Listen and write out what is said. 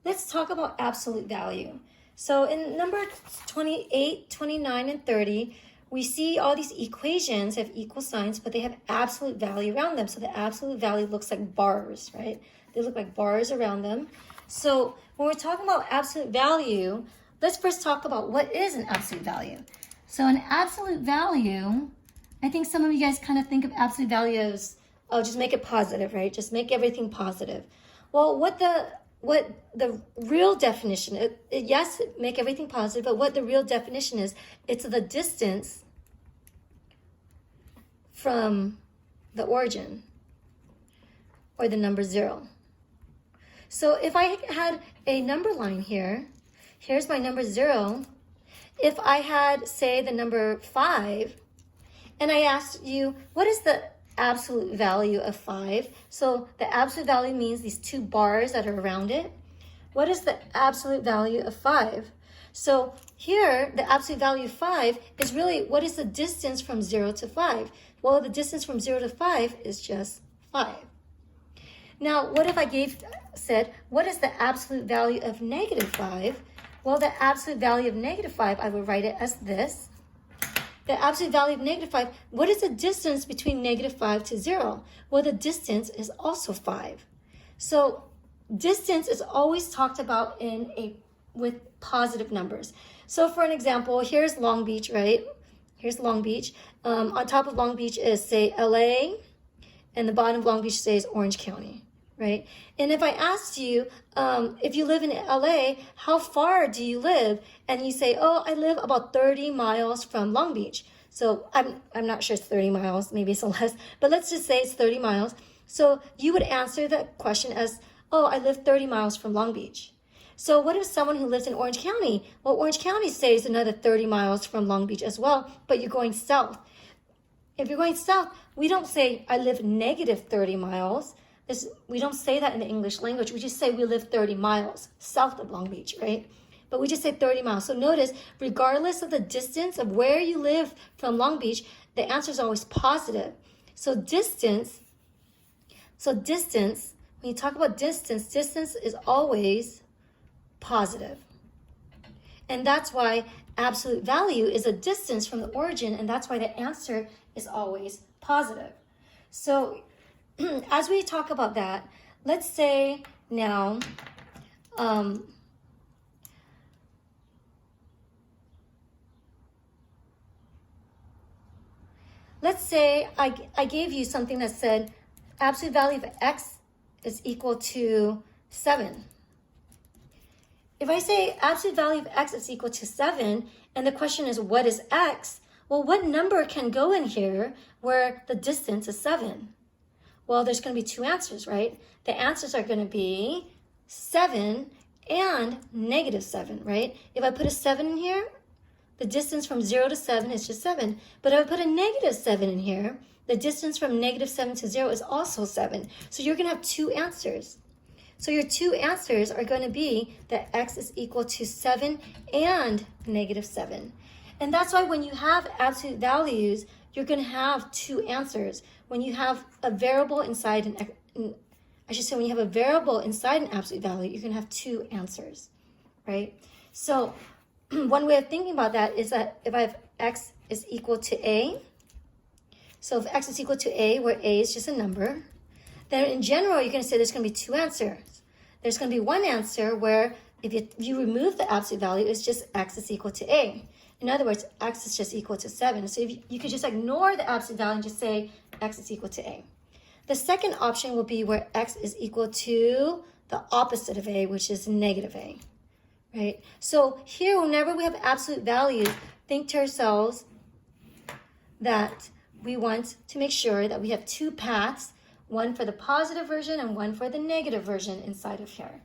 let's talk about absolute value. So in number 28, 29, and 30, we see all these equations have equal signs, but they have absolute value around them. So the absolute value looks like bars, right? They look like bars around them. So when we're talking about absolute value, let's first talk about what is an absolute value. So an absolute value, I think some of you guys kind of think of absolute value as, oh, just make it positive, right? Just make everything positive. Well, what the real definition, yes, make everything positive, but what the real definition is, it's the distance from the origin or the number 0. So if I had a number line here, here's my number 0. If I had, say, the number 5, and I asked you, what is the absolute value of 5? So the absolute value means these two bars that are around it. What is the absolute value of 5? So here, the absolute value of 5 is really, what is the distance from 0 to 5? Well, the distance from 0 to 5 is just 5. Now, what if I said, what is the absolute value of negative 5? Well, the absolute value of negative 5, I would write it as this. The absolute value of negative 5, what is the distance between negative 5 to 0? Well, the distance is also 5. So distance is always talked about with positive numbers. So for an example, here's Long Beach, right? Here's Long Beach. On top of Long Beach is, say, LA, and the bottom of Long Beach says Orange County, right? And if I asked you, if you live in LA, how far do you live? And you say, oh, I live about 30 miles from Long Beach. So I'm not sure it's 30 miles, maybe it's less, but let's just say it's 30 miles. So you would answer that question as, oh, I live 30 miles from Long Beach. So what if someone who lives in Orange County? Well, Orange County says another 30 miles from Long Beach as well, but you're going south. If you're going south, we don't say, I live negative 30 miles. We don't say that in the English language. We just say we live 30 miles south of Long Beach, right? But we just say 30 miles. So notice, regardless of the distance of where you live from Long Beach, the answer is always positive. So distance, when you talk about distance is always positive. And that's why absolute value is a distance from the origin, and that's why the answer is always positive. So as we talk about that, let's say now, let's say I gave you something that said absolute value of x is equal to 7. If I say absolute value of x is equal to 7, and the question is, what is x? Well, what number can go in here where the distance is 7? Well, there's going to be two answers, right? The answers are going to be 7 and negative 7, right? If I put a 7 in here, the distance from 0 to 7 is just 7. But if I put a negative 7 in here, the distance from negative 7 to 0 is also 7. So you're going to have two answers. So your two answers are going to be that x is equal to 7 and negative 7. And that's why when you have absolute values, you're going to have two answers. When you have a variable inside when you have a variable inside an absolute value, you're going to have two answers, right? So one way of thinking about that is that if I have x is equal to a, so if x is equal to a, where a is just a number, then in general, you're going to say there's going to be two answers. There's going to be one answer where if you remove the absolute value, it's just x is equal to a. In other words, x is just equal to 7. So if you could just ignore the absolute value and just say x is equal to a. The second option will be where x is equal to the opposite of a, which is negative a, right? So here, whenever we have absolute values, think to ourselves that we want to make sure that we have two paths, one for the positive version and one for the negative version inside of here.